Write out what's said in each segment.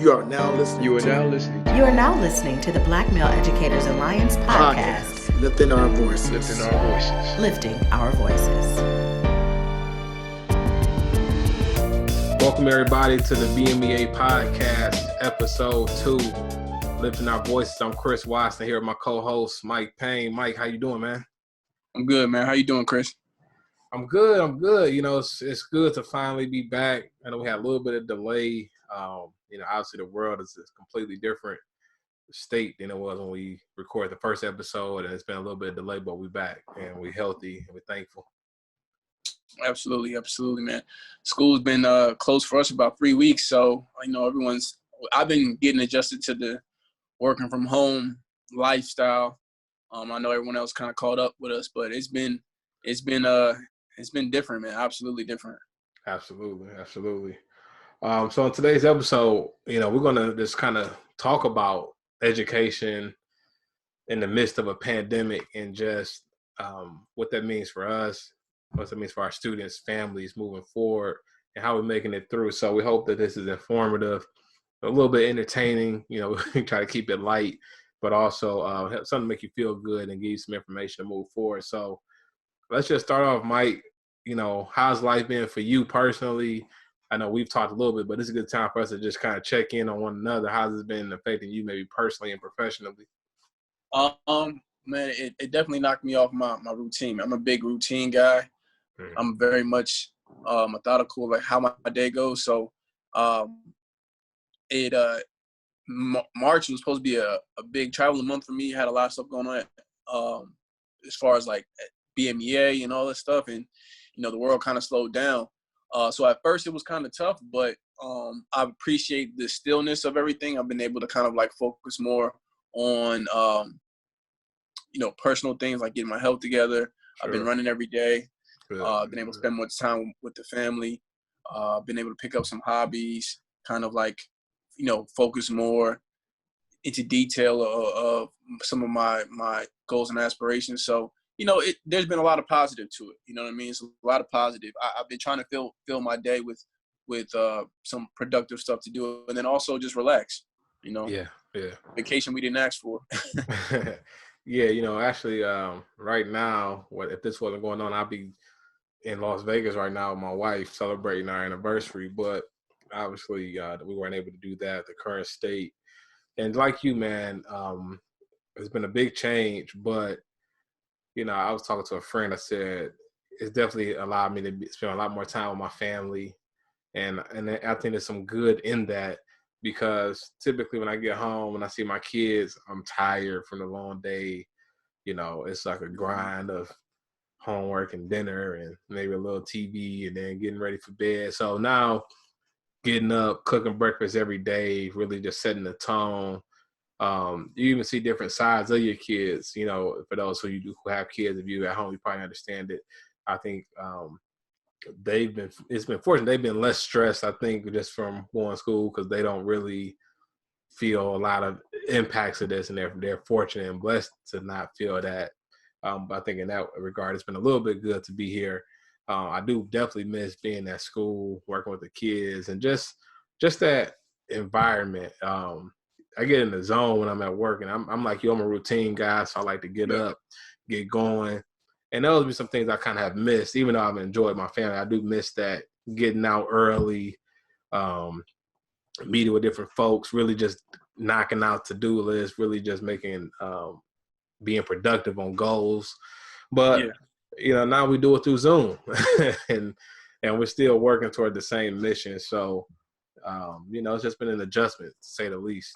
You are now listening You are now listening to the Black Male Educators Alliance podcast. Lifting our voices. Lifting our voices. Welcome everybody to the BMEA podcast, episode 2, Lifting Our Voices. I'm Chris Waston here with my co-host, Mike Payne. Mike, how you doing, man? I'm good, man. How you doing, Chris? I'm good. You know, it's good to finally be back. I know we had a little bit of delay. Obviously the world is a completely different state than it was when we recorded the first episode, and it's been a little bit of delay, but we're back and we're healthy and we're thankful. Absolutely, man. School's been closed for us about 3 weeks, so I've been getting adjusted to the working from home lifestyle. I know everyone else kind of caught up with us, but it's been different, man. Absolutely different. Absolutely. So in today's episode, we're going to just kind of talk about education in the midst of a pandemic and just what that means for us, what that means for our students, families moving forward, and how we're making it through. So we hope that this is informative, a little bit entertaining, we try to keep it light, but also have something to make you feel good and give you some information to move forward. So let's just start off, Mike. How's life been for you personally? I know we've talked a little bit, but it's a good time for us to just kind of check in on one another. How's it been affecting you maybe personally and professionally? Man, it definitely knocked me off my routine. I'm a big routine guy. Mm-hmm. I'm very much methodical, like how my day goes. So March was supposed to be a big traveling month for me. Had a lot of stuff going on as far as like BMEA and all this stuff. And, the world kind of slowed down. So at first it was kind of tough, but I appreciate the stillness of everything. I've been able to kind of like focus more on, personal things like getting my health together. Sure. I've been running every day. Been able to spend more time with the family. Been able to pick up some hobbies, kind of like, focus more into detail of some of my goals and aspirations. So, there's been a lot of positive to it. You know what I mean? It's a lot of positive. I've been trying to fill my day with some productive stuff to do, and then also just relax. Yeah. Vacation we didn't ask for. Yeah. Actually, right now, if this wasn't going on, I'd be in Las Vegas right now with my wife celebrating our anniversary. But obviously, we weren't able to do that at the current state. And like you, man, it's been a big change, but I was talking to a friend. I said it's definitely allowed me to spend a lot more time with my family, and I think there's some good in that, because typically when I get home and I see my kids, I'm tired from the long day. It's like a grind of homework and dinner and maybe a little TV and then getting ready for bed. So now getting up, cooking breakfast every day, really just setting the tone. You even see different sides of your kids, for those who have kids. If you at home, you probably understand it. I think it's been fortunate. They've been less stressed, I think, just from going to school, because they don't really feel a lot of impacts of this, and they're fortunate and blessed to not feel that. But I think in that regard, it's been a little bit good to be here. I do definitely miss being at school, working with the kids, and just that environment. I get in the zone when I'm at work, and I'm like you, I'm a routine guy, so I like to get up, get going. And those be some things I kind of have missed, even though I've enjoyed my family. I do miss that getting out early, meeting with different folks, really just knocking out to-do lists, really just making, being productive on goals. But, now we do it through Zoom and we're still working toward the same mission. So, it's just been an adjustment, to say the least.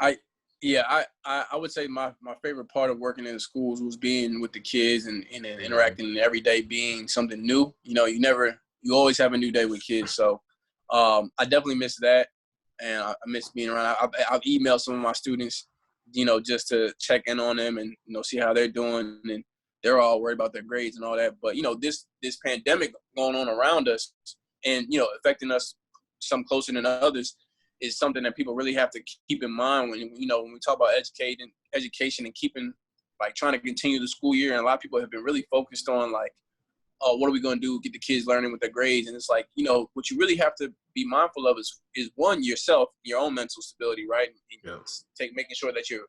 I would say my favorite part of working in the schools was being with the kids and interacting, and every day being something new. You always have a new day with kids. So I definitely miss that, and I miss being around. I've emailed some of my students, just to check in on them and see how they're doing, and they're all worried about their grades and all that. But this pandemic going on around us, and affecting us some closer than others, is something that people really have to keep in mind when we talk about education and keeping, like, trying to continue the school year. And a lot of people have been really focused on, like, what are we going to do? Get the kids learning with their grades. And it's like, you know, what you really have to be mindful of is one, yourself, your own mental stability, right? And making sure that you're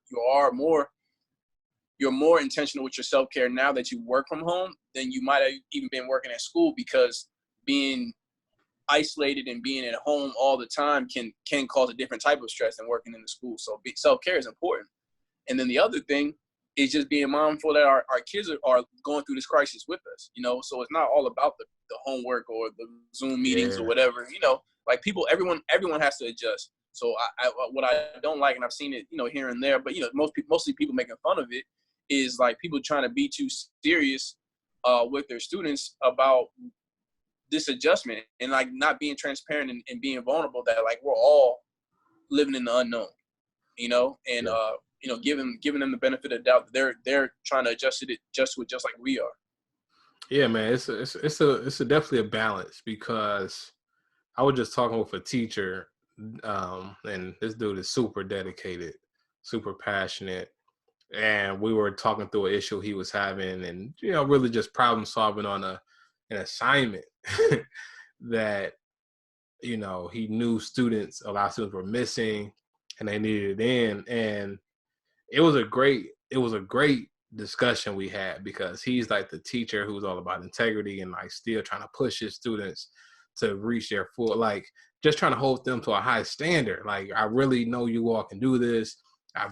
more intentional with your self-care now that you work from home than you might have even been working at school, because being isolated and being at home all the time can cause a different type of stress than working in the school. So self-care is important. And then the other thing is just being mindful that our kids are going through this crisis with us, you know, so it's not all about the homework or the Zoom meetings or whatever, you know, like everyone has to adjust. So what I don't like, and I've seen it, you know, here and there, but, you know, mostly people making fun of it, is like people trying to be too serious with their students about this adjustment, and like not being transparent and being vulnerable that like we're all living in the unknown, you know, and you know, giving them the benefit of the doubt that they're trying to adjust to it just like we are. Yeah, man, it's a definitely a balance, because I was just talking with a teacher, and this dude is super dedicated, super passionate, and we were talking through an issue he was having, and, you know, really just problem solving on an assignment that, you know, he knew a lot of students were missing and they needed it in. And it was a great discussion we had, because he's like the teacher who's all about integrity and like still trying to push his students to reach their full, like just trying to hold them to a high standard. Like, I really know you all can do this.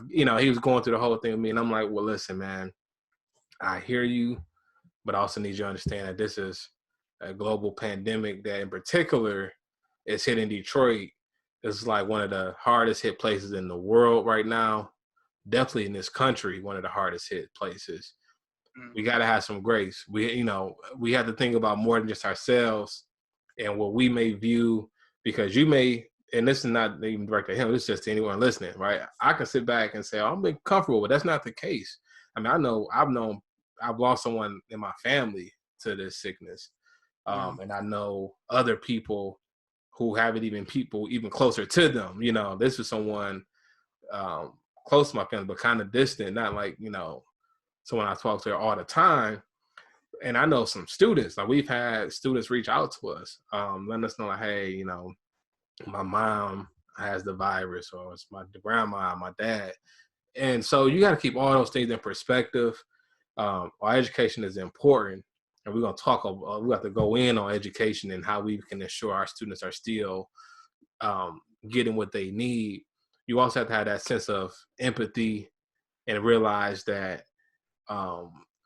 You know, he was going through the whole thing with me, and I'm like, well, listen, man, I hear you, but I also need you to understand that this is a global pandemic that in particular is hitting Detroit. It's like one of the hardest hit places in the world right now. Definitely in this country, one of the hardest hit places. We got to have some grace. We have to think about more than just ourselves and what we may view, because you may, and this is not even directed at him, it's just to anyone listening, right? I can sit back and say, oh, I'm being comfortable, but that's not the case. I mean, I've lost someone in my family to this sickness. And I know other people who haven't people even closer to them. You know, this is someone close to my family, but kind of distant, not like, you know, someone I talk to all the time. And I know some students, like we've had students reach out to us, letting us know, like, hey, you know, my mom has the virus, or it's the grandma, my dad. And so you got to keep all those things in perspective. Our education is important, and we're going to we have to go in on education and how we can ensure our students are still getting what they need. You also have to have that sense of empathy and realize that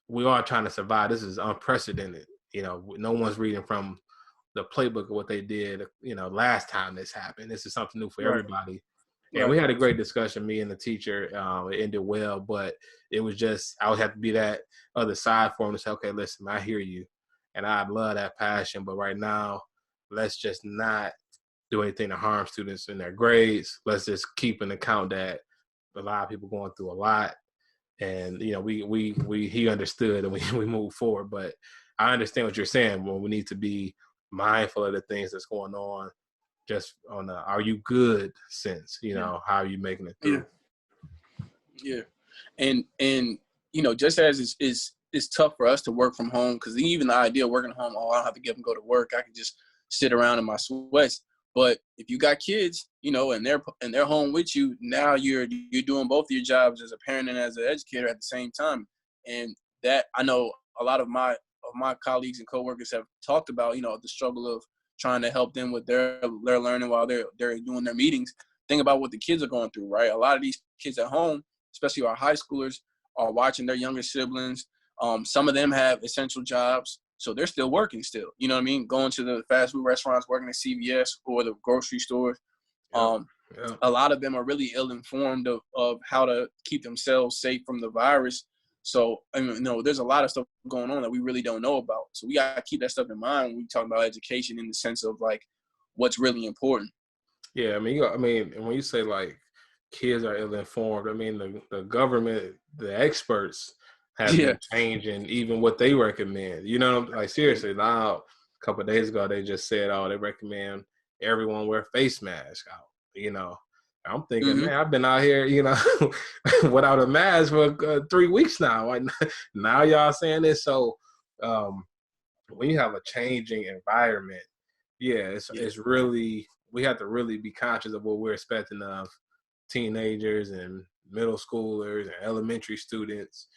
we are trying to survive. This is unprecedented. You know, no one's reading from the playbook of what they did, you know, last time this happened. This is something new for everybody. And we had a great discussion, me and the teacher. It ended well, but it was just, I would have to be that other side for him to say, okay, listen, I hear you. And I love that passion, but right now, let's just not do anything to harm students in their grades. Let's just keep an account that a lot of people going through a lot. And, you know, he understood, and we moved forward. But I understand what you're saying, when we need to be mindful of the things that's going on, just on the are you good sense, you know, how are you making it through? Yeah. And you know, just as it's tough for us to work from home, because even the idea of working home, I don't have to get up and go to work. I can just sit around in my sweats. But if you got kids, you know, and they're home with you, now you're doing both of your jobs as a parent and as an educator at the same time. And that, I know a lot of my colleagues and coworkers have talked about, you know, the struggle of trying to help them with their learning while they're doing their meetings. Think about what the kids are going through, right? A lot of these kids at home, especially our high schoolers, are watching their younger siblings. Some of them have essential jobs, so they're still working still. You know what I mean? Going to the fast food restaurants, working at CVS or the grocery stores. A lot of them are really ill-informed of how to keep themselves safe from the virus. So, I mean, you know, there's a lot of stuff going on that we really don't know about. So we got to keep that stuff in mind when we talk about education, in the sense of like what's really important. Yeah, I mean, when you say like kids are ill-informed, I mean, the government, the experts have been changing even what they recommend. You know, like seriously, now a couple of days ago they just said, they recommend everyone wear face masks out. You know, I'm thinking, man, I've been out here, you know, without a mask for 3 weeks now. Now y'all saying this, so when you have a changing environment, it's really, we have to really be conscious of what we're expecting of teenagers and middle schoolers and elementary students.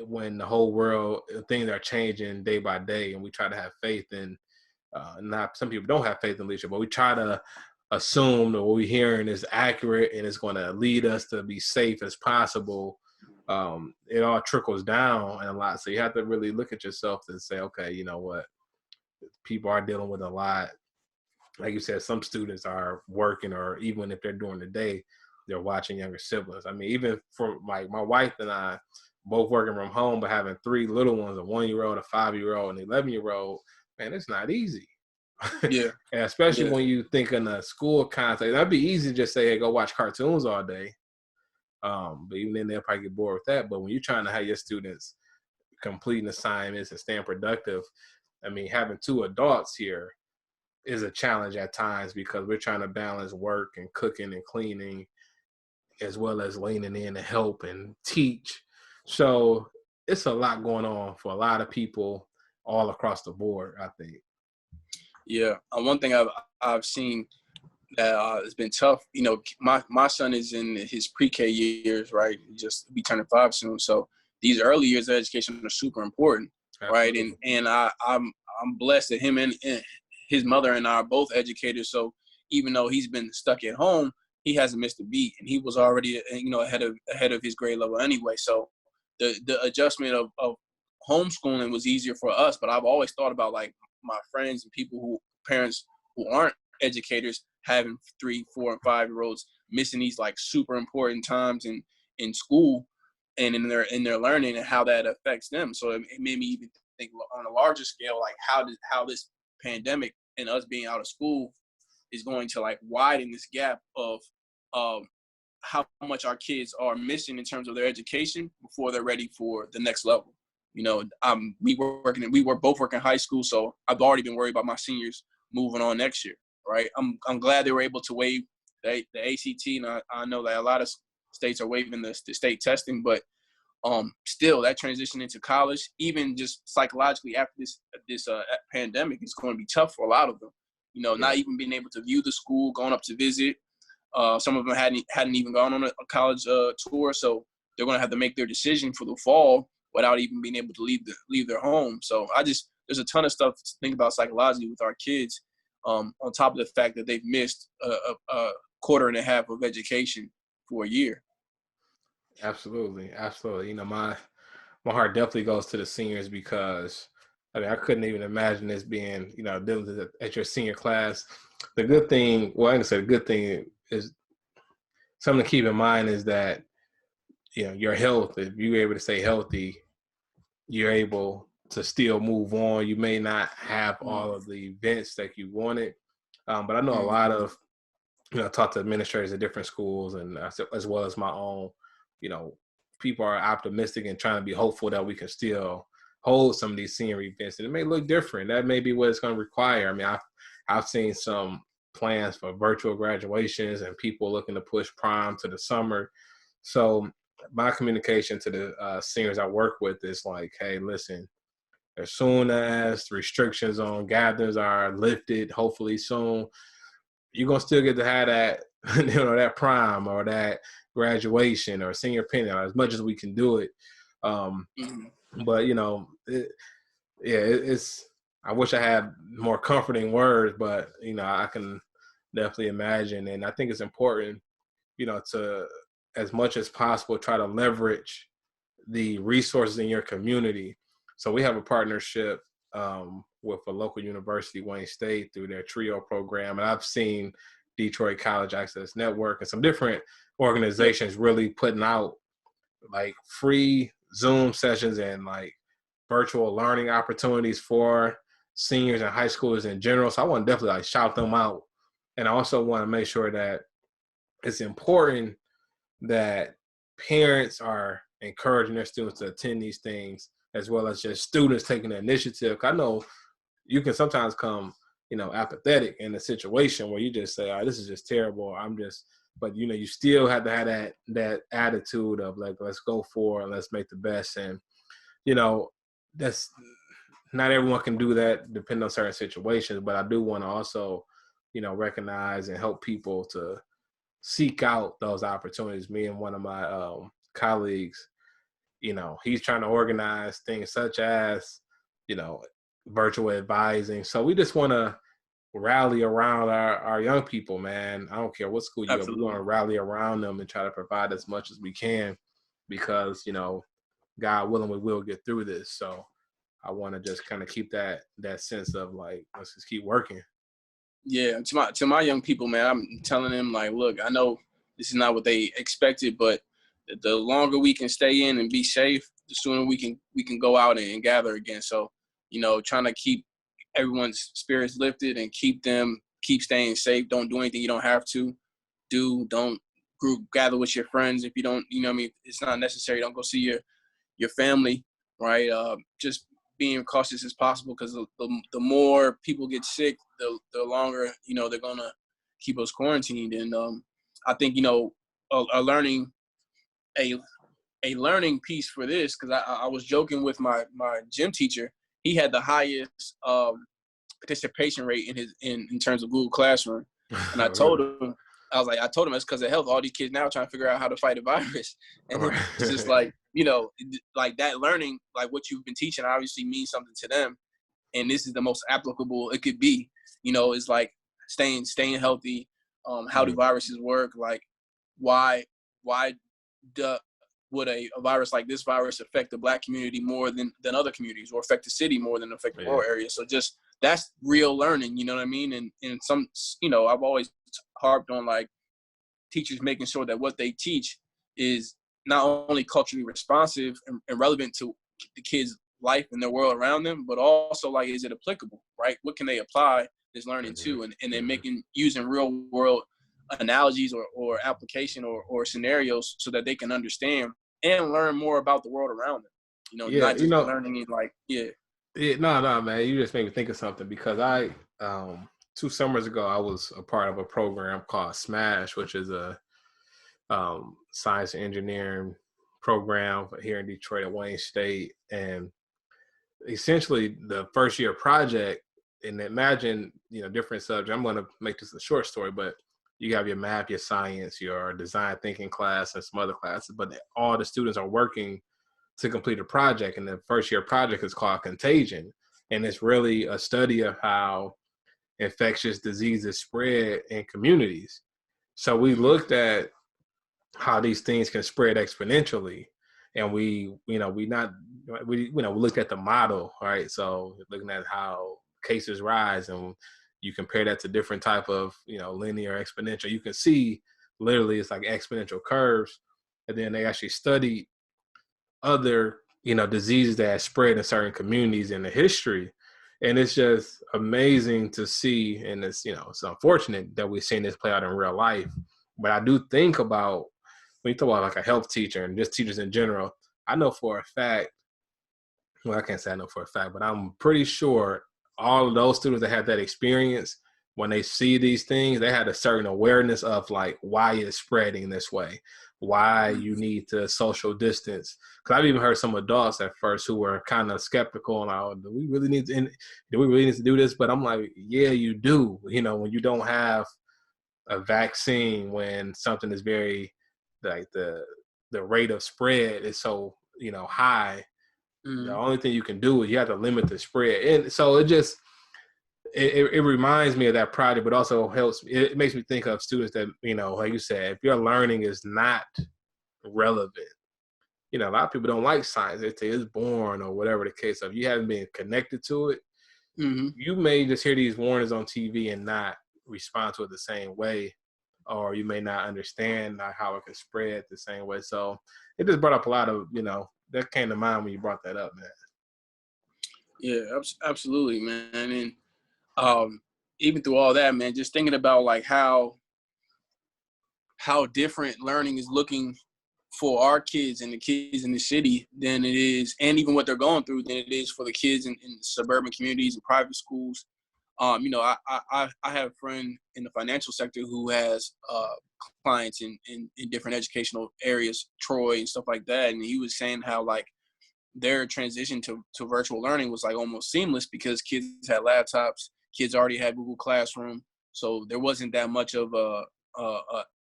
When the whole world, things are changing day by day, and we try to have faith in, not, some people don't have faith in leadership, but we try to assume that what we're hearing is accurate and it's going to lead us to be safe as possible. It all trickles down a lot. So you have to really look at yourself and say, okay, you know what? People are dealing with a lot. Like you said, some students are working, or even if they're during the day, they're watching younger siblings. I mean, even for like my wife and I, both working from home, but having 3 little ones, a 1-year-old, a 5-year-old, and an 11-year-old, man, it's not easy. Yeah. And especially when you think in a school context, that'd be easy to just say, hey, go watch cartoons all day. But even then, they'll probably get bored with that. But when you're trying to have your students completing assignments and staying productive, I mean, having 2 adults here is a challenge at times, because we're trying to balance work and cooking and cleaning, as well as leaning in to help and teach. So it's a lot going on for a lot of people all across the board, I think. Yeah. One thing I've seen that has been tough, you know, my son is in his pre-K years, right? Just be turning 5 soon. So these early years of education are super important, Absolutely. Right? And I'm blessed that him and his mother and I are both educators. So even though he's been stuck at home, he hasn't missed a beat, and he was already, you know, ahead of his grade level anyway. So the adjustment of homeschooling was easier for us. But I've always thought about, like, my friends and parents who aren't educators having 3, 4, and 5-year-olds missing these like super important times in school and in their learning, and how that affects them. So it made me even think on a larger scale, like how this pandemic and us being out of school is going to like widen this gap of how much our kids are missing in terms of their education before they're ready for the next level. You know, we were both working high school, so I've already been worried about my seniors moving on next year. Right. I'm glad they were able to waive the ACT, and I know that a lot of states are waiving the state testing, but still that transition into college, even just psychologically after this pandemic, is going to be tough for a lot of them. You know, not even being able to view the school, going up to visit. Some of them hadn't even gone on a college tour, so they're going to have to make their decision for the fall without even being able to leave their home. So there's a ton of stuff to think about psychologically with our kids. On top of the fact that they've missed a quarter and a half of education for a year. Absolutely. You know, my heart definitely goes to the seniors, because I mean, I couldn't even imagine this being, you know, dealing with it at your senior class. The good thing, well, I can say the good thing is, something to keep in mind is that, you know, your health, if you're able to stay healthy, you're able to still move on. You may not have all of the events that you wanted, but I know a lot of, you know, I talk to administrators at different schools, and as well as my own, you know, people are optimistic and trying to be hopeful that we can still hold some of these senior events, and it may look different. That may be what it's going to require. I mean, I've seen some plans for virtual graduations and people looking to push prom to the summer. So my communication to the seniors I work with is like, hey, listen, as soon as restrictions on gatherings are lifted, hopefully soon, you're going to still get to have that, you know, that prom or that graduation or senior picnic, as much as we can do it. But, you know, it's, I wish I had more comforting words, but, you know, I can definitely imagine. And I think it's important, you know, to, as much as possible, try to leverage the resources in your community. So we have a partnership with a local university, Wayne State, through their TRIO program. And I've seen Detroit College Access Network and some different organizations really putting out like free Zoom sessions and like virtual learning opportunities for seniors and high schoolers in general. So I want to definitely like shout them out. And I also want to make sure that it's important that parents are encouraging their students to attend these things, as well as just students taking the initiative. I know you can sometimes come, you know, apathetic in a situation where you just say, "Oh, this is just terrible. But you know, you still have to have that attitude of like, let's go for it and let's make the best. And, you know, that's not everyone can do that depending on certain situations, but I do want to also, recognize and help people to seek out those opportunities. Me and one of my colleagues, he's trying to organize things such as, virtual advising. So we just want to rally around our young people, man. I don't care what school you go, we want to rally around them and try to provide as much as we can because, God willing, we will get through this. So I want to just kind of keep that sense of like, let's just keep working. Yeah, to my young people, man, I'm telling them like, look, I know this is not what they expected, but the longer we can stay in and be safe, the sooner we can go out and gather again. So, trying to keep everyone's spirits lifted and keep staying safe. Don't do anything you don't have to do. Don't gather with your friends if you don't, it's not necessary. Don't go see your family, right? Just being cautious as possible because the more people get sick, the longer, they're going to keep us quarantined. And I think, a learning piece for this, because I was joking with my gym teacher. He had the highest participation rate in terms of Google Classroom. And I told him, it's because of health. All these kids now are trying to figure out how to fight a virus. And it's just like, like that learning, like what you've been teaching obviously means something to them. And this is the most applicable it could be. It's like staying healthy. How do viruses work? Like why would a virus like this virus affect the Black community more than other communities, or affect the city more than affect the rural area? So just that's real learning, you know what I mean? And some, I've always harped on like teachers making sure that what they teach is not only culturally responsive and relevant to the kids' life and their world around them, but also like, is it applicable, right? What can they apply this learning to? And then using real world analogies or application or scenarios so that they can understand and learn more about the world around them. Not just learning it like, No, man, you just made me think of something because I 2 summers ago I was a part of a program called SMASH, which is a science and engineering program here in Detroit at Wayne State. And essentially the first year project, and imagine, different subjects. I'm going to make this a short story, but you have your math, your science, your design thinking class, and some other classes, but all the students are working to complete a project. And the first year project is called Contagion. And it's really a study of how infectious diseases spread in communities. So we looked at how these things can spread exponentially. And we looked at the model, right? So looking at how cases rise, and you compare that to different type of, linear, exponential. You can see literally it's like exponential curves. And then they actually studied other, diseases that have spread in certain communities in the history. And it's just amazing to see. And it's, it's unfortunate that we're seeing this play out in real life. But I do think about, when you talk about like a health teacher and just teachers in general, I know for a fact, well, I can't say I know for a fact, but I'm pretty sure all of those students that have that experience, when they see these things, they had a certain awareness of like why it's spreading this way, why you need to social distance. Because I've even heard some adults at first who were kind of skeptical and like, do we really need to do this? But I'm like, yeah, you do. When you don't have a vaccine, when something is very like the rate of spread is so high. The only thing you can do is you have to limit the spread. And so it reminds me of that project, but also helps. It makes me think of students that, like you said, if your learning is not relevant, a lot of people don't like science. They say it's boring or whatever the case. If you haven't been connected to it, you may just hear these warnings on TV and not respond to it the same way, or you may not understand how it can spread the same way. So it just brought up a lot of, that came to mind when you brought that up, man. Yeah, absolutely, man. And even through all that, man, just thinking about like how different learning is looking for our kids and the kids in the city than it is, and even what they're going through, than it is for the kids in suburban communities and private schools. I have a friend in the financial sector who has clients in different educational areas, Troy and stuff like that. And he was saying how like their transition to virtual learning was like almost seamless because kids had laptops, kids already had Google Classroom, so there wasn't that much of a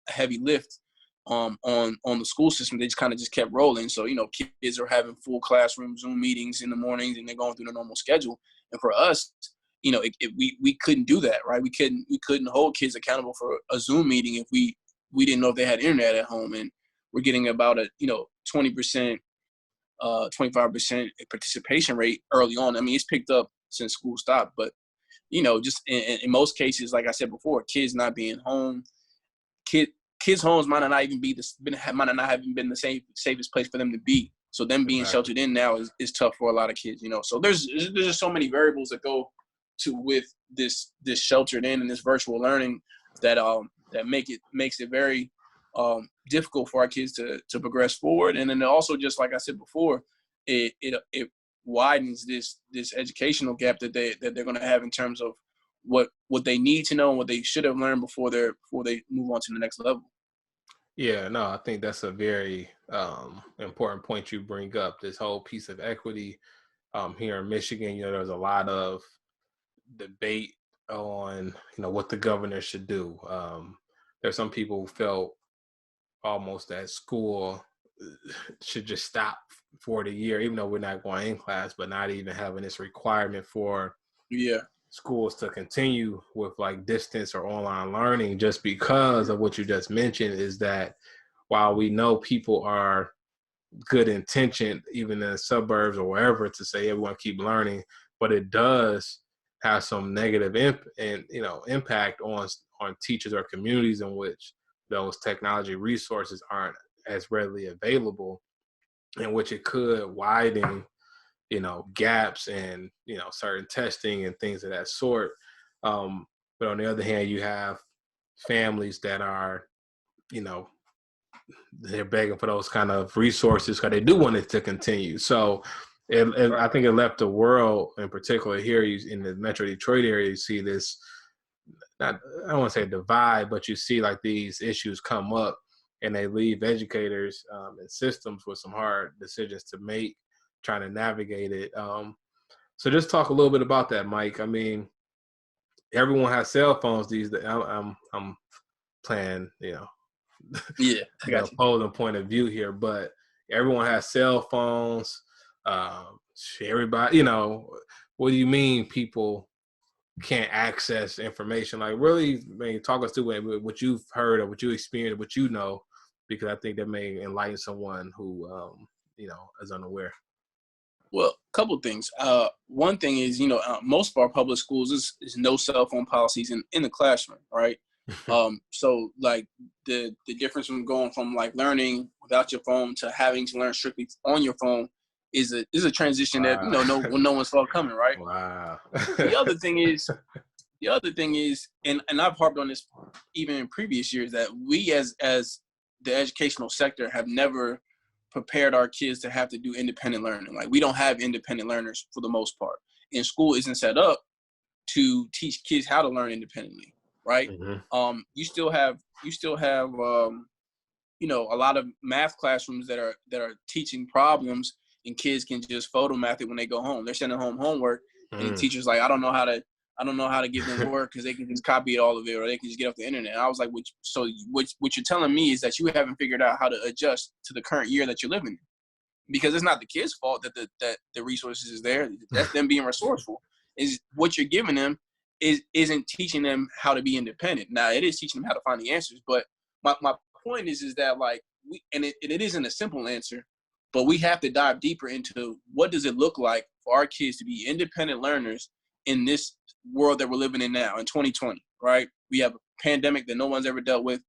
heavy lift on the school system. They just kind of just kept rolling. So kids are having full classroom Zoom meetings in the mornings, and they're going through the normal schedule. And for us, we couldn't do that, right? We couldn't hold kids accountable for a Zoom meeting if we didn't know if they had internet at home. And we're getting about a 20%, 25% participation rate early on. I mean, it's picked up since school stopped, but just in most cases, like I said before, kids not being home, kids' homes might not even have been the safest place for them to be. So them being sheltered in now is tough for a lot of kids. So there's just so many variables that go with this sheltered in and this virtual learning that makes it very difficult for our kids to progress forward. And then also, just like I said before, it widens this educational gap that they're going to have in terms of what they need to know and what they should have learned before they move on to the next level. Yeah, no, I think that's a very important point you bring up. This whole piece of equity here in Michigan. There's a lot of debate on what the governor should do. There's some people who felt almost that school should just stop for the year, even though we're not going in class, but not even having this requirement for schools to continue with like distance or online learning, just because of what you just mentioned, is that while we know people are good intentioned, even in the suburbs or wherever, to say everyone keep learning, but it does have some negative impact on teachers or communities in which those technology resources aren't as readily available, in which it could widen gaps and certain testing and things of that sort. But on the other hand, you have families that are they're begging for those kind of resources because they do want it to continue. So I think it left the world, in particular here in the Metro Detroit area, you see this, I don't want to say divide, but you see like these issues come up, and they leave educators and systems with some hard decisions to make, trying to navigate it. So just talk a little bit about that, Mike. I mean, everyone has cell phones these days. I'm playing, I got a opposing point of view here, but everyone has cell phones. Everybody, what do you mean people can't access information? Like, really, talk us through what you've heard or what you experienced, what because I think that may enlighten someone who, is unaware. Well, a couple of things. One thing is, most of our public schools is no cell phone policies in the classroom, right? So like the difference from going from like learning without your phone to having to learn strictly on your phone is a transition that no one saw coming, right? Wow. The other thing is, and I've harped on this even in previous years, that we as the educational sector have never prepared our kids to have to do independent learning. Like, we don't have independent learners for the most part, and school isn't set up to teach kids how to learn independently, right? Mm-hmm. You still have a lot of math classrooms that are teaching problems, and kids can just photo math it when they go home. They're sending home homework, and the teacher's like, I don't know how to give them work because they can just copy it all of it, or they can just get off the internet. And I was like, what you're telling me is that you haven't figured out how to adjust to the current year that you're living in, because it's not the kids' fault that the resources is there. That's them being resourceful. Is what you're giving them isn't teaching them how to be independent. Now, it is teaching them how to find the answers, but my point is that, like, it isn't a simple answer, but we have to dive deeper into what does it look like for our kids to be independent learners in this world that we're living in now in 2020, right? We have a pandemic that no one's ever dealt with.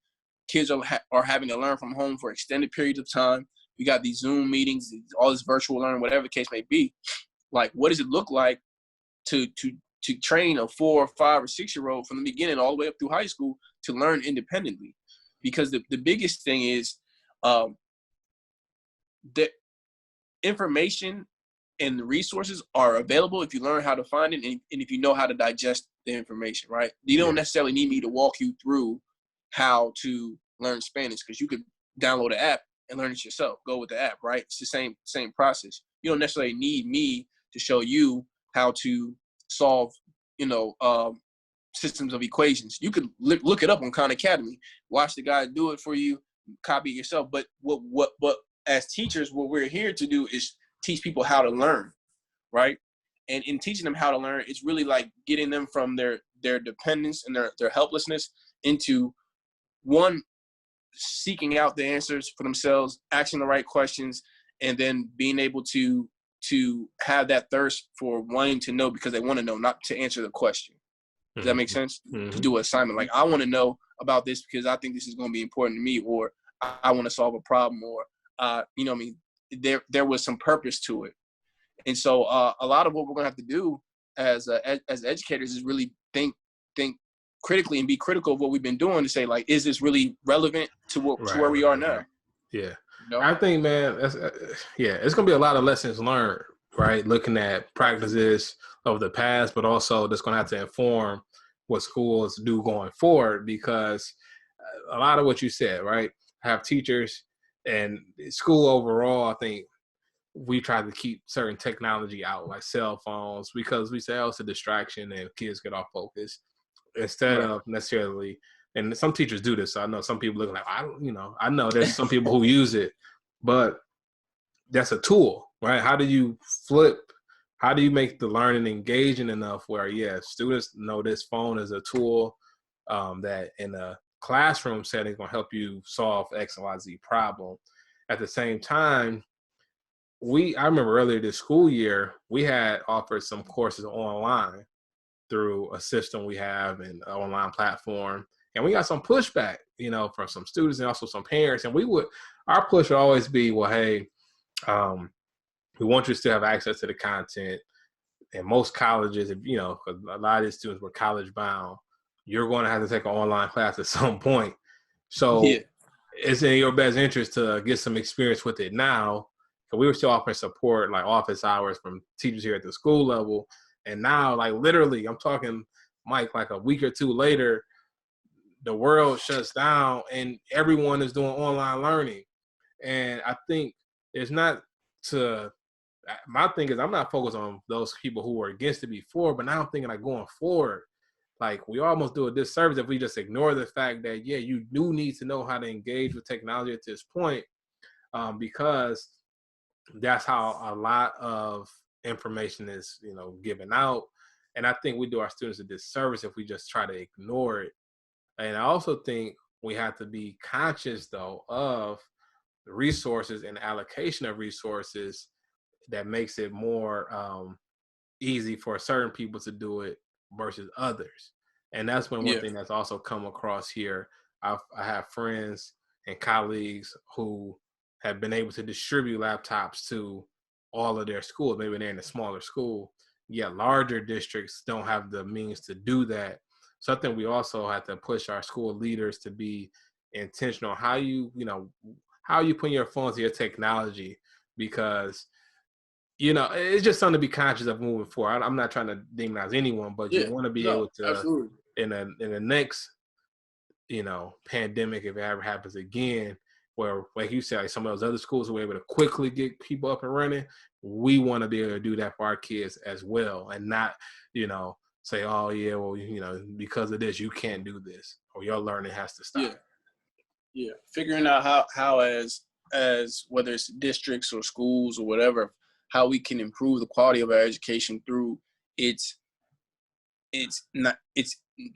Kids are having to learn from home for extended periods of time. We got these Zoom meetings, all this virtual learning, whatever the case may be. Like, what does it look like to train a 4, 5, or 6-year-old from the beginning all the way up through high school to learn independently? Because the biggest thing is the information and the resources are available if you learn how to find it and if you know how to digest the information, right? You don't necessarily need me to walk you through how to learn Spanish, because you could download an app and learn it yourself. Go with the app, right? It's the same process. You don't necessarily need me to show you how to solve, systems of equations. You could look it up on Khan Academy, watch the guy do it for you, copy it yourself. But what as teachers, what we're here to do is teach people how to learn, right? And in teaching them how to learn, it's really like getting them from their dependence and their helplessness into one, seeking out the answers for themselves, asking the right questions, and then being able to have that thirst for wanting to know because they want to know, not to answer the question. Does that make sense? Mm-hmm. To do an assignment. Like, I want to know about this because I think this is going to be important to me, or I want to solve a problem, or, there was some purpose to it. And so a lot of what we're going to have to do as educators is really think critically and be critical of what we've been doing to say, like, is this really relevant to where we are now? Yeah. I think, man, it's going to be a lot of lessons learned, right? Looking at practices of the past, but also that's going to have to inform what schools do going forward, because a lot of what you said, right? Have teachers and school overall, I think we try to keep certain technology out, like cell phones, because we say, oh, it's a distraction and kids get off focus instead of necessarily. And some teachers do this. So I know some people looking like, I know there's some people who use it, but that's a tool, right? How do you make the learning engaging enough where, students know this phone is a tool that in a classroom setting is going to help you solve X, Y, Z problem. At the same time, I remember earlier this school year, we had offered some courses online through a system we have and an online platform. And we got some pushback, from some students and also some parents. And our push would always be, well, hey, we want you to still have access to the content. And most colleges, because a lot of these students were college bound, you're going to have to take an online class at some point. So it's in your best interest to get some experience with it now. And we were still offering support, like office hours from teachers here at the school level. And now, like, literally, I'm talking, Mike, like a week or two later, the world shuts down and everyone is doing online learning. And I think it's not my thing is I'm not focused on those people who were against it before, but now I'm thinking, like, going forward, like, we almost do a disservice if we just ignore the fact that, you do need to know how to engage with technology at this point, because that's how a lot of information is, given out. And I think we do our students a disservice if we just try to ignore it. And I also think we have to be conscious, though, of the resources and allocation of resources that makes it more easy for certain people to do it versus others. And that's one thing that's also come across here. I have friends and colleagues who have been able to distribute laptops to all of their schools. Maybe they're in a smaller school, yet larger districts don't have the means to do that. So I think we also have to push our school leaders to be intentional on how you put your phones to your technology, because it's just something to be conscious of moving forward. I'm not trying to demonize anyone, but you want to be able to, absolutely, in the next pandemic, if it ever happens again, where, like you said, like some of those other schools were able to quickly get people up and running, we want to be able to do that for our kids as well, and not say, oh yeah, well, because of this you can't do this, or your learning has to stop. Figuring out how as whether it's districts or schools or whatever, how we can improve the quality of our education through it's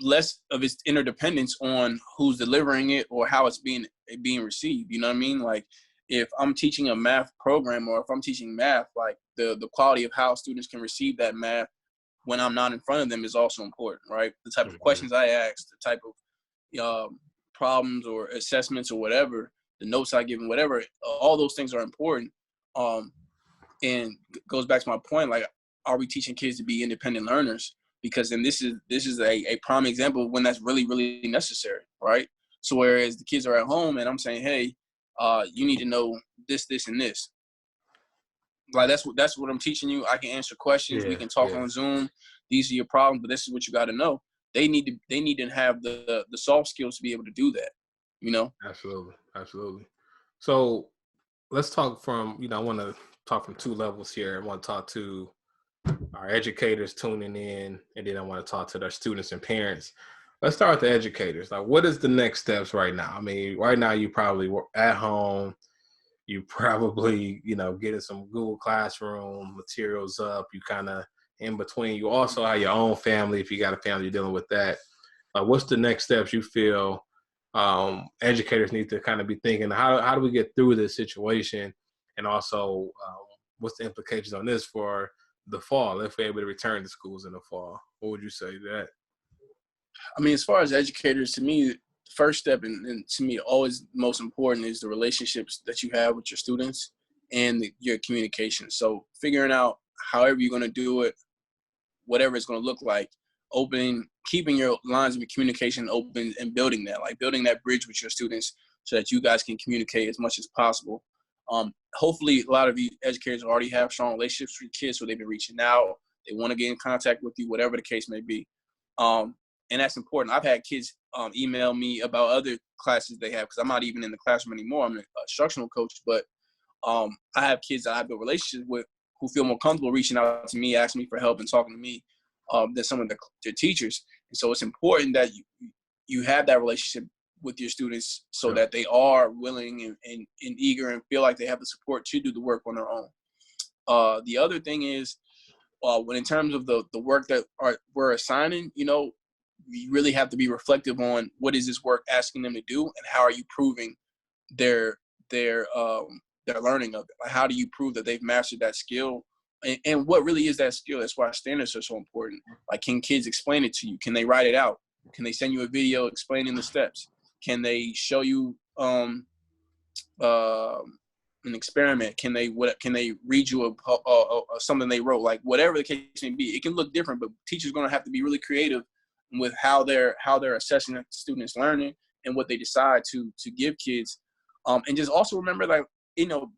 less of its interdependence on who's delivering it or how it's being received. You know what I mean? Like, if I'm teaching a math program, or if I'm teaching math, like the quality of how students can receive that math when I'm not in front of them is also important, right? The type of questions I ask, the type of problems or assessments or whatever, the notes I give them, whatever, all those things are important. And goes back to my point, like, are we teaching kids to be independent learners? Because then this is a prime example of when that's really, really necessary, right? So whereas the kids are at home and I'm saying, hey, you need to know this, and this. Like, that's what I'm teaching you. I can answer questions. We can talk on Zoom. These are your problems, but this is what you got to know. They need to have the soft skills to be able to do that. Absolutely. So let's talk from, I want to talk from two levels here. I want to talk to our educators tuning in, and then I want to talk to their students and parents. Let's start with the educators. Like, what is the next steps right now? I mean, right now you probably were at home. You probably, getting some Google Classroom materials up. You kind of in between. You also have your own family. If you got a family, you're dealing with that. What's the next steps you feel educators need to kind of be thinking? How do we get through this situation? And also, what's the implications on this for the fall if we're able to return to schools in the fall? What would you say to that? I mean, as far as educators, to me, the first step, and to me, always most important, is the relationships that you have with your students and your communication. So figuring out however you're going to do it, whatever it's going to look like, keeping your lines of communication open and building that bridge with your students so that you guys can communicate as much as possible. Hopefully, a lot of you educators already have strong relationships with kids, so they've been reaching out. They want to get in contact with you, whatever the case may be. And that's important. I've had kids email me about other classes they have, because I'm not even in the classroom anymore. I'm an instructional coach, but I have kids that I built relationships with who feel more comfortable reaching out to me, asking me for help, and talking to me than some of their teachers. And so it's important that you have that relationship with your students so that they are willing and eager and feel like they have the support to do the work on their own. The other thing is, when in terms of the work that we're assigning, you really have to be reflective on what is this work asking them to do, and how are you proving their learning of it. Like, how do you prove that they've mastered that skill, and what really is that skill? That's why standards are so important. Like, can kids explain it to you? Can they write it out? Can they send you a video explaining the steps? Can they show you an experiment? Can they read you a something they wrote? Like, whatever the case may be, it can look different, but teachers are going to have to be really creative with how they're assessing the students' learning and what they decide to give kids. And just also remember, like,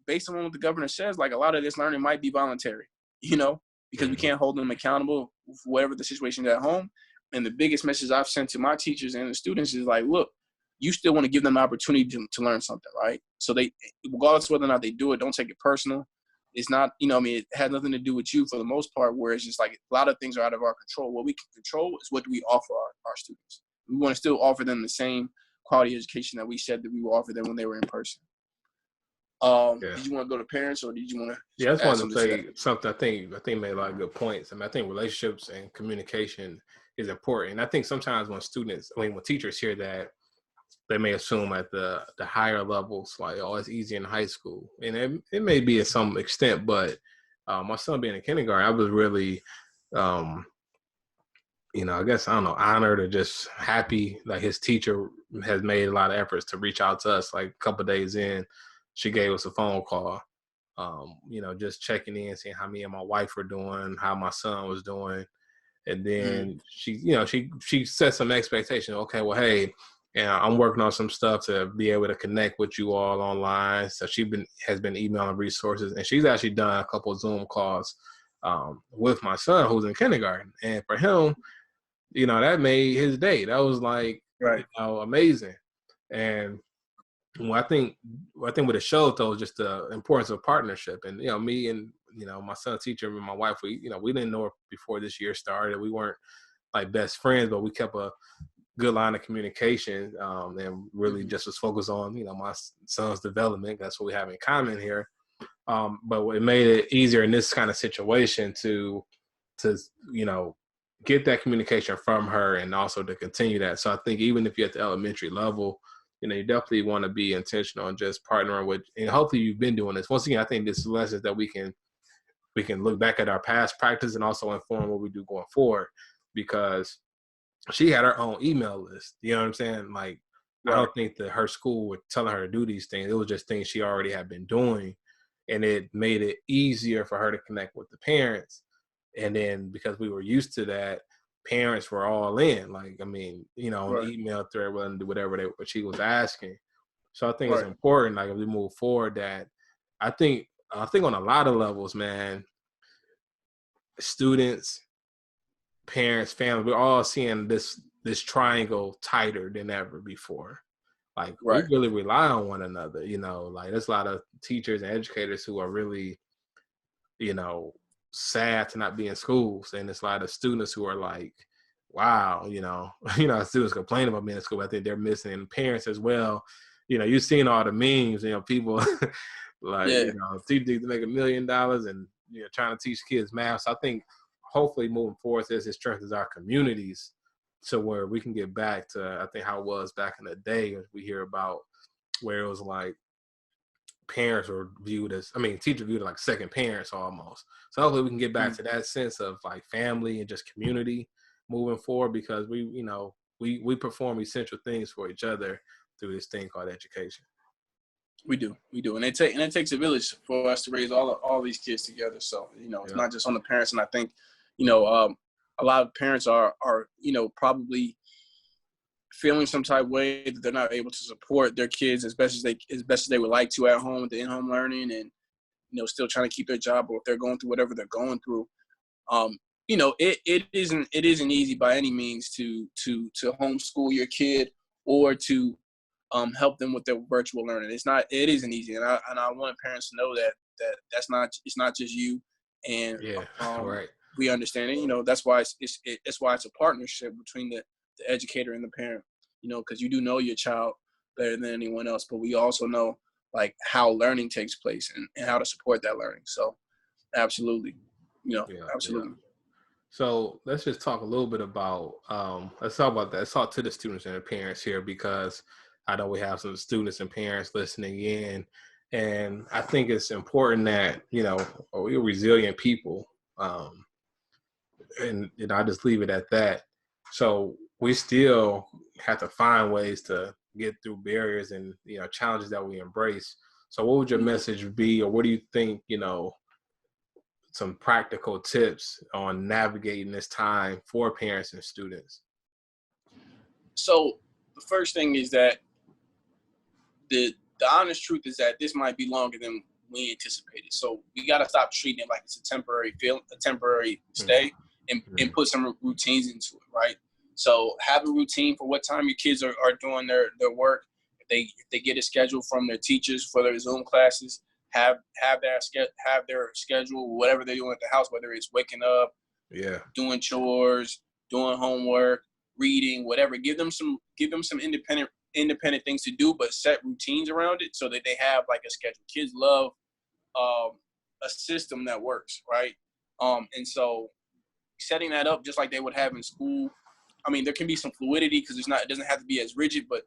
based on what the governor says, like, a lot of this learning might be voluntary, because we can't hold them accountable for whatever the situation is at home. And the biggest message I've sent to my teachers and the students is like, look, you still want to give them the opportunity to learn something, right? So they, regardless of whether or not they do it, don't take it personal. It's not, it has nothing to do with you for the most part, where it's just like a lot of things are out of our control. What we can control is what do we offer our students. We want to still offer them the same quality education that we said that we would offer them when they were in person. Did you want to go to parents, or did you want to? Yeah, I just wanted to say something. I think made a lot of good points. I mean, I think relationships and communication is important. And I think sometimes when teachers hear that, they may assume at the higher levels, like, oh, it's easy in high school. And it may be at some extent, but my son being in kindergarten, I was really, I guess, I don't know, honored or just happy. Like, his teacher has made a lot of efforts to reach out to us. Like, a couple of days in, she gave us a phone call, just checking in, seeing how me and my wife were doing, how my son was doing. And then she set some expectation. Okay, well, hey, I'm working on some stuff to be able to connect with you all online. So she has been emailing resources, and she's actually done a couple of Zoom calls with my son who's in kindergarten. And for him, that made his day. That was like, amazing. And I think what it showed, though, is just the importance of partnership. And me and my son's teacher and my wife, we didn't know her before this year started. We weren't like best friends, but we kept a good line of communication, and really just was focused on my son's development. That's what we have in common here. But it made it easier in this kind of situation to get that communication from her, and also to continue that. So I think even if you're at the elementary level, you definitely want to be intentional and just partnering with, and hopefully you've been doing this. Once again, I think this is lessons that we can look back at our past practice and also inform what we do going forward, because she had her own email list. You know what I'm saying? Like, I don't think that her school were telling her to do these things. It was just things she already had been doing, and it made it easier for her to connect with the parents. And then because we were used to that, parents were all in. Like, I mean, email thread, willing to do whatever what she was asking. So I think it's important, like, if we move forward, that I think on a lot of levels, man, students, parents, family, we're all seeing this triangle tighter than ever before. Like, we really rely on one another. Like, there's a lot of teachers and educators who are really sad to not be in schools. And it's a lot of students who are like, wow, students complain about being in school. I think they're missing, and parents as well. You've seen all the memes, people like, teachers make $1 million and, trying to teach kids math. So I think hopefully moving forward, it strengthens our communities to where we can get back to, I think, how it was back in the day. We hear about where it was like teachers viewed as like second parents almost. So hopefully we can get back to that sense of like family and just community moving forward, because we perform essential things for each other through this thing called education. We do, and it takes a village for us to raise all these kids together. So it's not just on the parents, and I think a lot of parents are probably feeling some type of way that they're not able to support their kids as best as they would like to at home with the in-home learning, and still trying to keep their job, or if they're going through whatever they're going through. It isn't easy by any means to homeschool your kid or to help them with their virtual learning. It isn't easy, and I want parents to know that it's not just you, and right. We understand it. That's why it's a partnership between the educator and the parent. Because you do know your child better than anyone else, but we also know like how learning takes place and how to support that learning. So, absolutely, absolutely. Yeah. So let's just talk a little bit about let's talk about that. Let's talk to the students and the parents here, because I know we have some students and parents listening in, and I think it's important that we're resilient people, and I just leave it at that. So we still have to find ways to get through barriers and challenges that we embrace. So what would your message be, or what do you think some practical tips on navigating this time for parents and students? So the first thing is that the honest truth is that this might be longer than we anticipated. So we got to stop treating it like it's a temporary stay, and put some routines into it, right? So have a routine for what time your kids are doing their work. If they get a schedule from their teachers for their Zoom classes, have their schedule, whatever they're doing at the house, whether it's waking up, doing chores, doing homework, reading, whatever. Give them some independent things to do, but set routines around it so that they have like a schedule. Kids love a system that works, right? And so setting that up just like they would have in school. I mean, there can be some fluidity because it doesn't have to be as rigid, but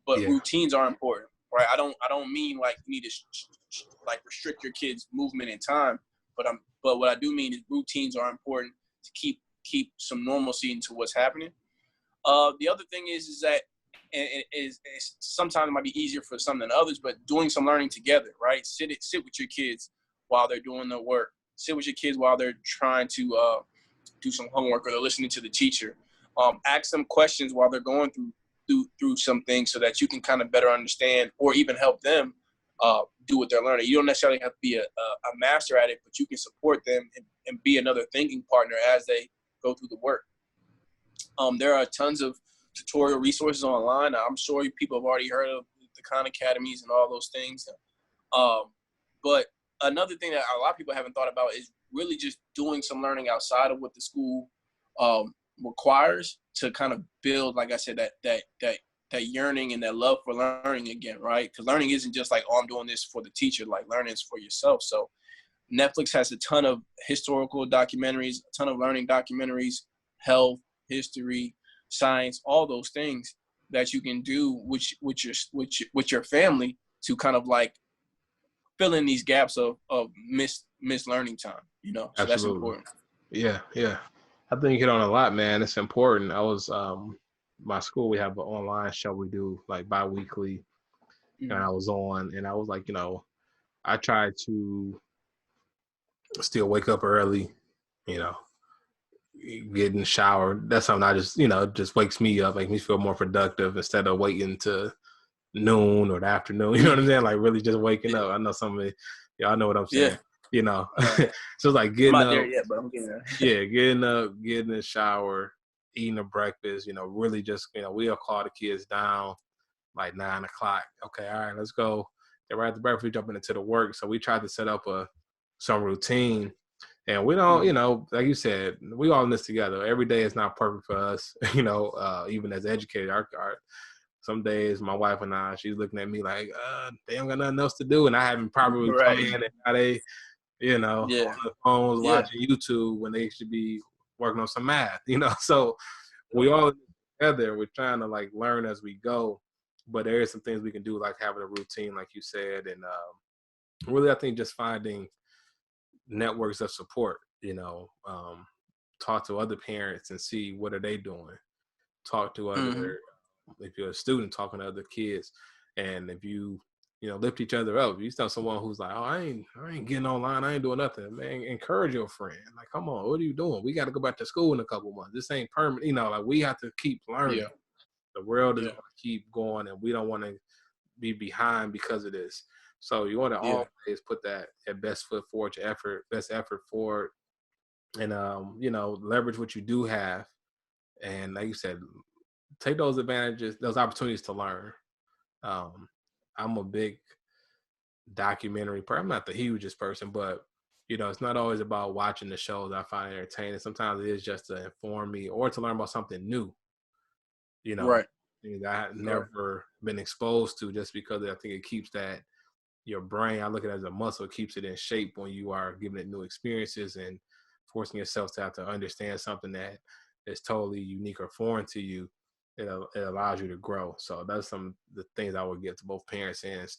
routines are important, right? I don't mean like you need to like restrict your kids' movement in time, but what I do mean is routines are important to keep some normalcy into what's happening. The other thing is that is sometimes it might be easier for some than others, but doing some learning together, right? Sit with your kids while they're doing their work. Sit with your kids while they're trying to do some homework or they're listening to the teacher. Ask them questions while they're going through some things so that you can kind of better understand or even help them do what they're learning. You don't necessarily have to be a master at it, but you can support them and be another thinking partner as they go through the work. There are tons of tutorial resources online. I'm sure people have already heard of the Khan Academies and all those things. But another thing that a lot of people haven't thought about is really just doing some learning outside of what the school requires to kind of build, like I said, that yearning and that love for learning again, right? Because learning isn't just like, oh, I'm doing this for the teacher. Like learning is for yourself. So Netflix has a ton of historical documentaries, a ton of learning documentaries, health, history, science, all those things that you can do with your family to kind of like fill in these gaps of missed learning time, so Absolutely. That's important. Yeah. I think you hit on a lot, man. It's important. I was, my school, we have an online show we do like bi-weekly, and I was on, and I was like, I try to still wake up early, get in the shower. That's something I just, just wakes me up, makes me feel more productive instead of waiting to noon or the afternoon. You know what I'm saying? Like really just waking up. I know some of y'all know what I'm saying. So it's like getting I'm not up. there yet, but I'm getting there. Getting up, getting in the shower, eating a breakfast. Really just we'll call the kids down like 9:00. Okay, all right, let's go. They're right at the breakfast, jumping into the work. So we tried to set up a some routine. And we don't, like you said, we all in this together. Every day is not perfect for us, even as educators. Some days my wife and I, she's looking at me like, they don't got nothing else to do. And I haven't probably come in and how they, on the phones watching YouTube when they should be working on some math, So we all together, we're trying to like learn as we go. But there is some things we can do, like having a routine, like you said. And really, I think just finding networks of support, talk to other parents and see what are they doing. Talk to other, if you're a student, talking to other kids. And if you, lift each other up. If you tell someone who's like, oh, I ain't getting online, I ain't doing nothing, man, encourage your friend. Like, come on, what are you doing? We got to go back to school in a couple months. This ain't permanent. Like we have to keep learning. Yeah. The world is going to keep going, and we don't want to be behind because of this. So you want to always put that at best foot forward, your best effort forward, and leverage what you do have. And like you said, take those advantages, those opportunities to learn. I'm a big documentary person. I'm not the hugest person, but it's not always about watching the shows I find entertaining. Sometimes it is just to inform me or to learn about something new. Right. Things I had never been exposed to, just because I think it keeps that your brain. I look at it as a muscle. It keeps it in shape when you are giving it new experiences and forcing yourself to have to understand something that is totally unique or foreign to you. It allows you to grow. So that's some of the things I would give to both parents and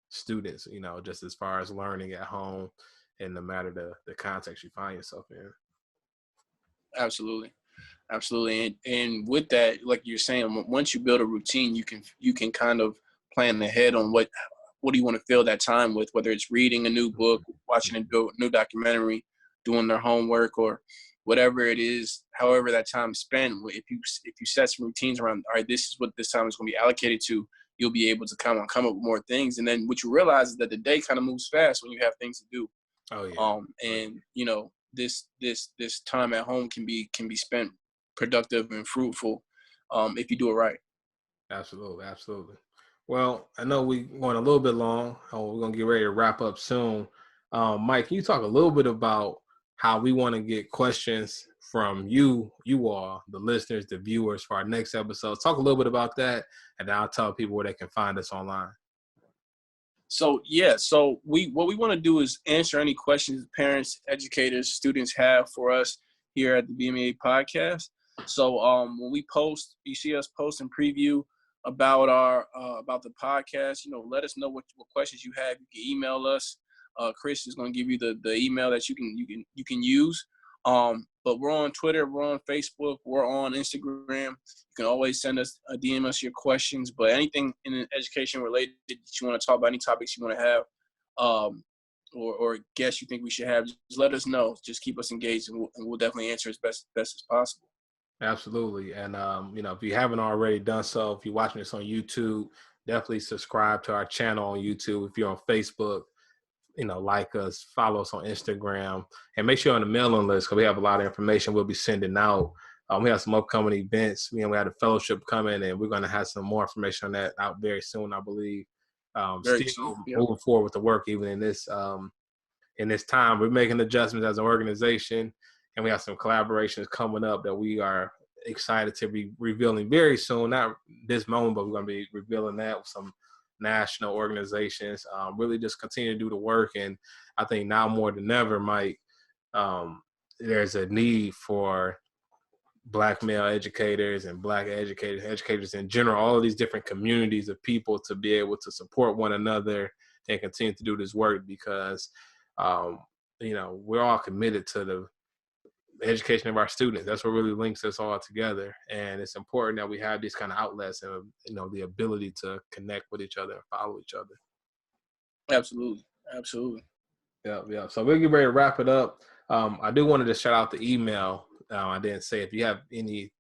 students, just as far as learning at home and no matter the context you find yourself in. Absolutely. And with that, like you're saying, once you build a routine, you can kind of plan ahead on what do you want to fill that time with, whether it's reading a new book, watching a new documentary, doing their homework, or whatever it is, however that time is spent. If you set some routines around, all right, this is what this time is going to be allocated to, you'll be able to come up with more things. And then what you realize is that the day kind of moves fast when you have things to do. Oh yeah. And this time at home can be spent productive and fruitful if you do it right. Absolutely. Well, I know we're going a little bit long. We're going to get ready to wrap up soon. Mike, can you talk a little bit about how we want to get questions from you all, the listeners, the viewers, for our next episode? Talk a little bit about that, and then I'll tell people where they can find us online. So what we want to do is answer any questions parents, educators, students have for us here at the BMEA podcast. So when we post, you see us post and preview about about the podcast, let us know what questions you have. You can email us. Chris is going to give you the email that you can use. But we're on Twitter, we're on Facebook, we're on Instagram. You can always send us DM us your questions, but anything in education related that you want to talk about, any topics you want to have, or guests you think we should have, just let us know. Just keep us engaged, and we'll definitely answer as best as possible. Absolutely. And, if you haven't already done so, if you're watching this on YouTube, definitely subscribe to our channel on YouTube. If you're on Facebook, like us, follow us on Instagram, and make sure you're on the mailing list, because we have a lot of information we'll be sending out. We have some upcoming events. We had a fellowship coming, and we're going to have some more information on that out very soon, I believe. Moving forward with the work, even in this time, we're making adjustments as an organization, and we have some collaborations coming up that we are excited to be revealing very soon. Not this moment, but we're going to be revealing that with some national organizations. Really just continue to do the work. And I think now more than ever, Mike, there's a need for Black male educators and Black educators in general, all of these different communities of people, to be able to support one another and continue to do this work, because we're all committed to the education of our students. That's what really links us all together, and it's important that we have these kind of outlets and the ability to connect with each other and follow each other. Absolutely. Yeah. So we'll get ready to wrap it up. I do want to just shout out the email. I didn't say, if you have any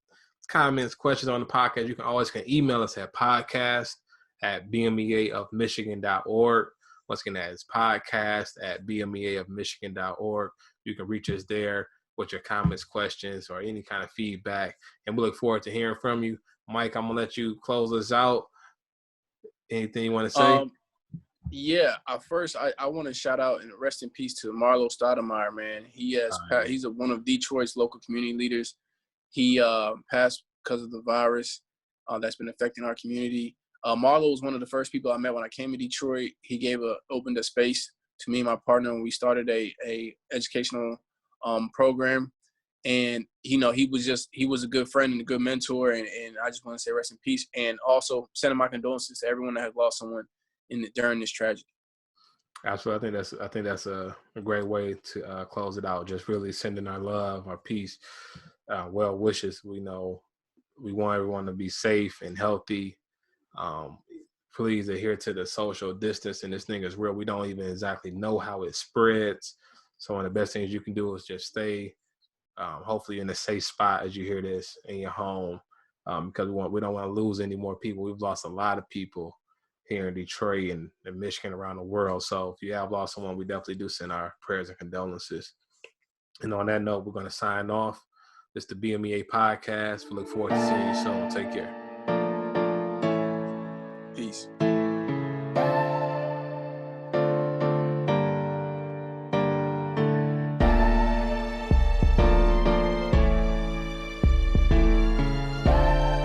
comments, questions on the podcast, you can email us at podcast@bmeaofmichigan.org. Once again, that is podcast@bmeaofmichigan.org. You can reach us there with your comments, questions, or any kind of feedback, and we look forward to hearing from you. Mike, I'm gonna let you close us out. Anything you want to say? Yeah, first I want to shout out and rest in peace to Marlo Stoudemire, man. He's one of Detroit's local community leaders. He passed because of the virus that's been affecting our community. Marlo was one of the first people I met when I came to Detroit. He opened a space to me and my partner when we started a educational program. And he was a good friend and a good mentor. And I just want to say rest in peace. And also sending my condolences to everyone that has lost someone during this tragedy. Absolutely. I think that's a great way to close it out. Just really sending our love, our peace, well wishes. We know we want everyone to be safe and healthy. Please adhere to the social distance, and this thing is real. We don't even exactly know how it spreads. So one of the best things you can do is just stay, hopefully in a safe spot as you hear this in your home, because we don't want to lose any more people. We've lost a lot of people here in Detroit and Michigan, around the world. So if you have lost someone, we definitely do send our prayers and condolences. And on that note, we're going to sign off. This is the BMEA podcast. We look forward to seeing you soon. Take care. Peace.